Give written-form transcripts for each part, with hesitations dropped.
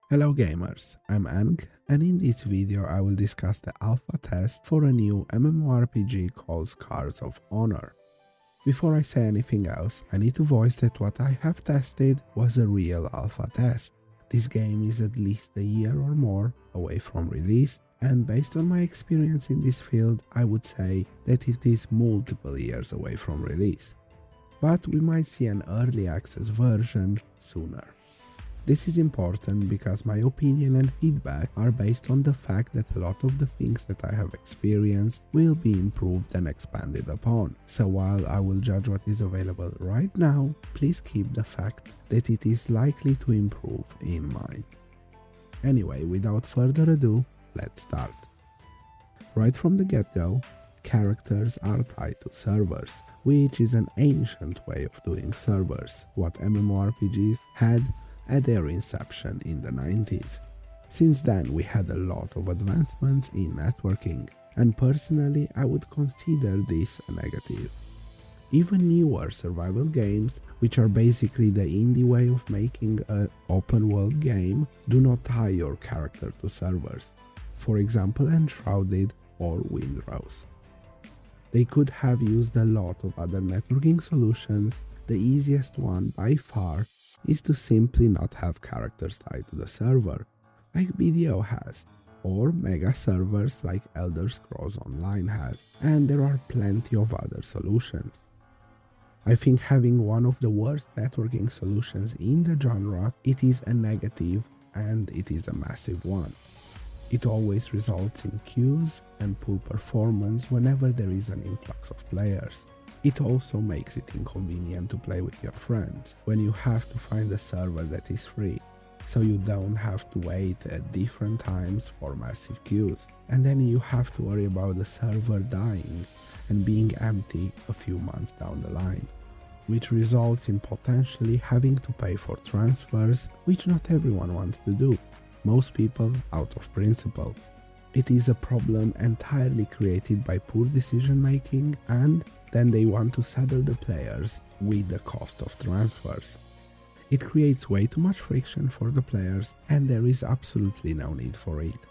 Hello gamers, I'm Ang, and in this video I will discuss the alpha test for a new MMORPG called Scars of Honor. Before I say anything else, I need to voice that what I have tested was a real alpha test. This game is at least a year or more away from release, and based on my experience in this field, I would say that it is multiple years away from release. But we might see an early access version sooner. This is important because my opinion and feedback are based on the fact that a lot of the things that I have experienced will be improved and expanded upon. So while I will judge what is available right now, please keep the fact that it is likely to improve in mind. Anyway, without further ado, let's start. Right from the get-go, characters are tied to servers, which is an ancient way of doing servers, what MMORPGs had at their inception in the 90s. Since then we had a lot of advancements in networking, and personally I would consider this a negative. Even newer survival games, which are basically the indie way of making an open world game, do not tie your character to servers, for example Enshrouded or Windrose. They could have used a lot of other networking solutions. The easiest one by far is to simply not have characters tied to the server, like BDO has, or mega servers like Elder Scrolls Online has, and there are plenty of other solutions. I think having one of the worst networking solutions in the genre, it is a negative, and it is a massive one. It always results in queues and poor performance whenever there is an influx of players. It also makes it inconvenient to play with your friends when you have to find a server that is free, so you don't have to wait at different times for massive queues, and then you have to worry about the server dying and being empty a few months down the line, which results in potentially having to pay for transfers, which not everyone wants to do, most people out of principle. It is a problem entirely created by poor decision making, and then they want to saddle the players with the cost of transfers. It creates way too much friction for the players, and there is absolutely no need for it.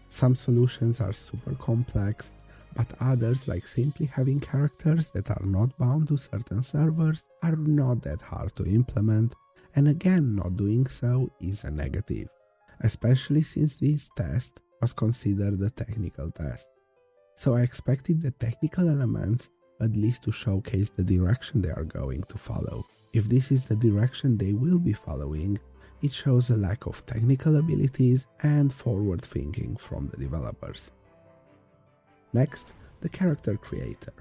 Some solutions are super complex, but others, like simply having characters that are not bound to certain servers, are not that hard to implement, and again, not doing so is a negative, especially since this test was considered a technical test. So I expected the technical elements at least to showcase the direction they are going to follow. If this is the direction they will be following, it shows a lack of technical abilities and forward thinking from the developers. Next, the character creator.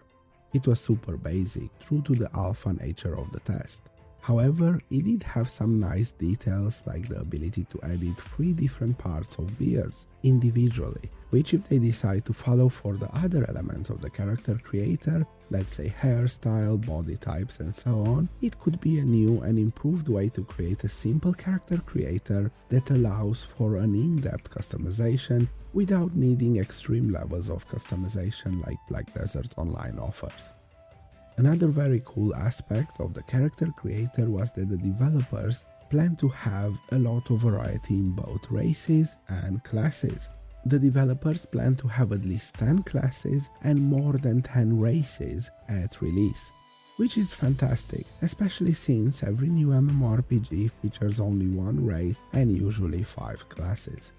It was super basic, true to the alpha nature of the test. However, it did have some nice details like the ability to edit 3 different parts of beards individually, which if they decide to follow for the other elements of the character creator, let's say hairstyle, body types and so on, it could be a new and improved way to create a simple character creator that allows for an in-depth customization without needing extreme levels of customization like Black Desert Online offers. Another very cool aspect of the character creator was that the developers plan to have a lot of variety in both races and classes. The developers plan to have at least 10 classes and more than 10 races at release, which is fantastic, especially since every new MMORPG features only one race and usually 5 classes.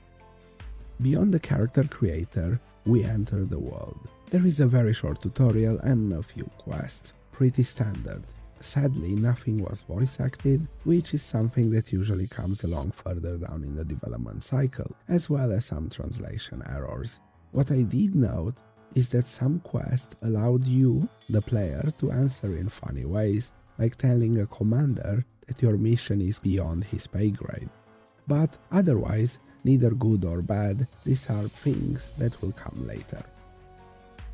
Beyond the character creator, we enter the world. There is a very short tutorial and a few quests, pretty standard. Sadly, nothing was voice acted, which is something that usually comes along further down in the development cycle, as well as some translation errors. What I did note is that some quests allowed you, the player, to answer in funny ways, like telling a commander that your mission is beyond his pay grade. But otherwise, neither good or bad, these are things that will come later.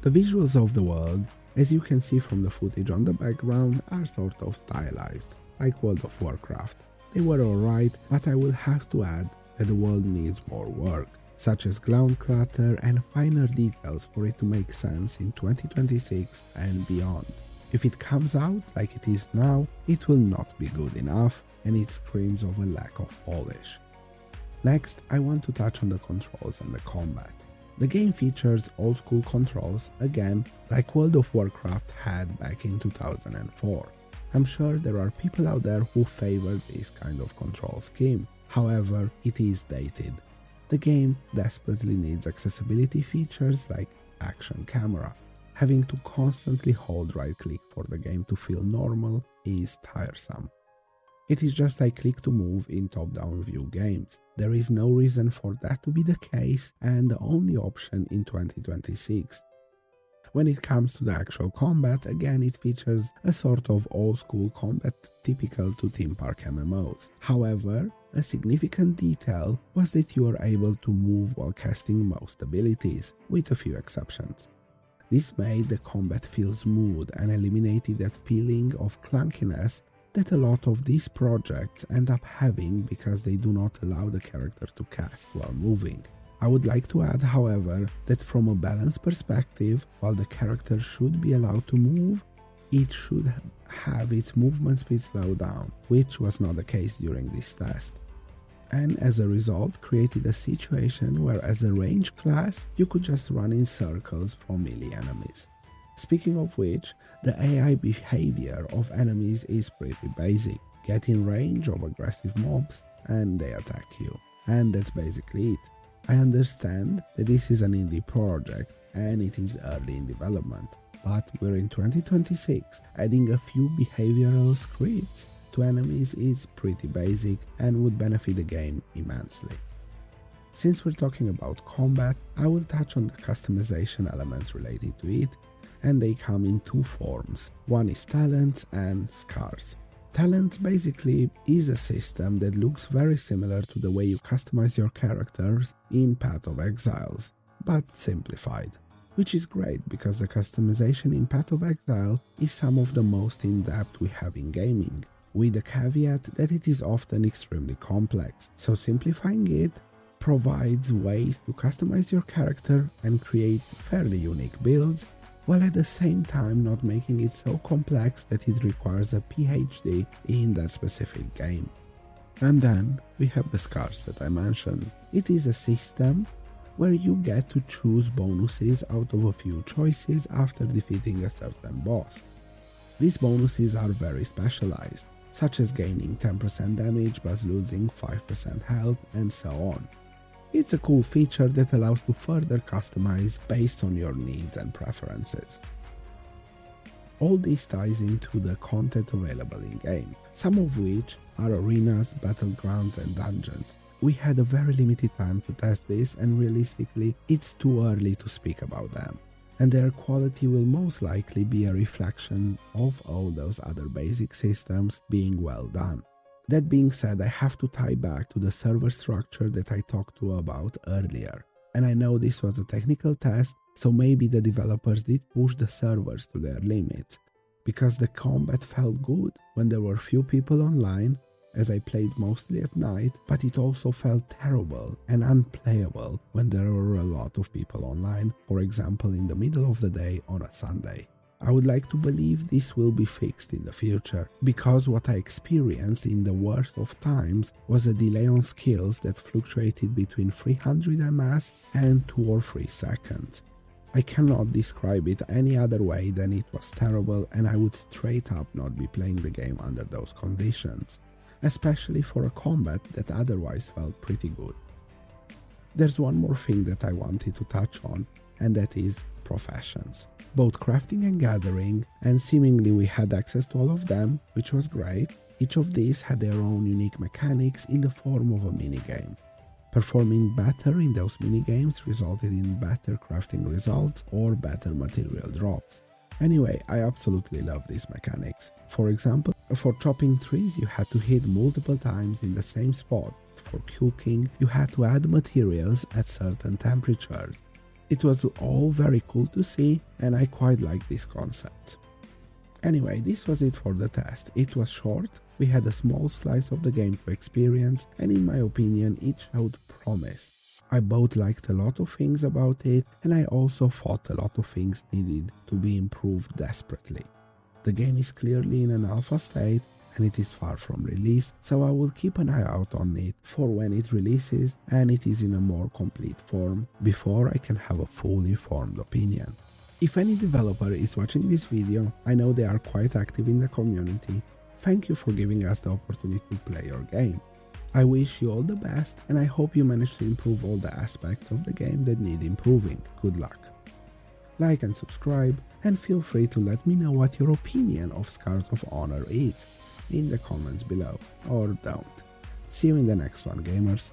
The visuals of the world, as you can see from the footage on the background, are sort of stylized, like World of Warcraft. They were alright, but I will have to add that the world needs more work, such as ground clutter and finer details for it to make sense in 2026 and beyond. If it comes out like it is now, it will not be good enough, and it screams of a lack of polish. Next, I want to touch on the controls and the combat. The game features old school controls, again, like World of Warcraft had back in 2004. I'm sure there are people out there who favor this kind of control scheme. However, it is dated. The game desperately needs accessibility features like action camera. Having to constantly hold right click for the game to feel normal is tiresome. It is just like click to move in top-down view games. There is no reason for that to be the case and the only option in 2026. When it comes to the actual combat, again it features a sort of old school combat typical to theme park MMOs. However, a significant detail was that you are able to move while casting most abilities, with a few exceptions. This made the combat feel smooth and eliminated that feeling of clunkiness that a lot of these projects end up having because they do not allow the character to cast while moving. I would like to add, however, that from a balance perspective, while the character should be allowed to move, it should have its movement speed slowed down, which was not the case during this test. And as a result created a situation where as a range class you could just run in circles from melee enemies. Speaking of which, the AI behavior of enemies is pretty basic. Get in range of aggressive mobs and they attack you. And that's basically it. I understand that this is an indie project and it is early in development, but we're in 2026, adding a few behavioral scripts to enemies is pretty basic and would benefit the game immensely. Since we're talking about combat, I will touch on the customization elements related to it, and they come in two forms. One is talents and scars. Talents basically is a system that looks very similar to the way you customize your characters in Path of Exiles, but simplified. Which is great because the customization in Path of Exile is some of the most in-depth we have in gaming, with the caveat that it is often extremely complex, so simplifying it provides ways to customize your character and create fairly unique builds, while at the same time not making it so complex that it requires a PhD in that specific game. And then we have the scars that I mentioned. It is a system where you get to choose bonuses out of a few choices after defeating a certain boss. These bonuses are very specialized, such as gaining 10% damage but losing 5% health and so on. It's a cool feature that allows to further customize based on your needs and preferences. All this ties into the content available in-game, some of which are arenas, battlegrounds and dungeons. We had a very limited time to test this and realistically it's too early to speak about them, and their quality will most likely be a reflection of all those other basic systems being well done. That being said, I have to tie back to the server structure that I talked to about earlier. And I know this was a technical test, so maybe the developers did push the servers to their limits. Because the combat felt good when there were few people online, as I played mostly at night, but it also felt terrible and unplayable when there were a lot of people online, for example in the middle of the day on a Sunday. I would like to believe this will be fixed in the future, because what I experienced in the worst of times was a delay on skills that fluctuated between 300 ms and 2 or 3 seconds. I cannot describe it any other way than it was terrible, and I would straight up not be playing the game under those conditions, especially for a combat that otherwise felt pretty good. There's one more thing that I wanted to touch on, and that is professions. Both crafting and gathering, and seemingly we had access to all of them, which was great. Each of these had their own unique mechanics in the form of a minigame. Performing better in those minigames resulted in better crafting results or better material drops. Anyway, I absolutely love these mechanics. For example, for chopping trees you had to hit multiple times in the same spot. For cooking you had to add materials at certain temperatures. It was all very cool to see, and I quite like this concept. Anyway, this was it for the test. It was short, we had a small slice of the game to experience, and in my opinion it showed promise. I both liked a lot of things about it, and I also thought a lot of things needed to be improved desperately. The game is clearly in an alpha state, and it is far from release, so I will keep an eye out on it for when it releases and it is in a more complete form before I can have a fully formed opinion. If any developer is watching this video, I know they are quite active in the community. Thank you for giving us the opportunity to play your game. I wish you all the best and I hope you manage to improve all the aspects of the game that need improving. Good luck. Like and subscribe, and feel free to let me know what your opinion of Scars of Honor is in the comments below, or don't. See you in the next one, gamers.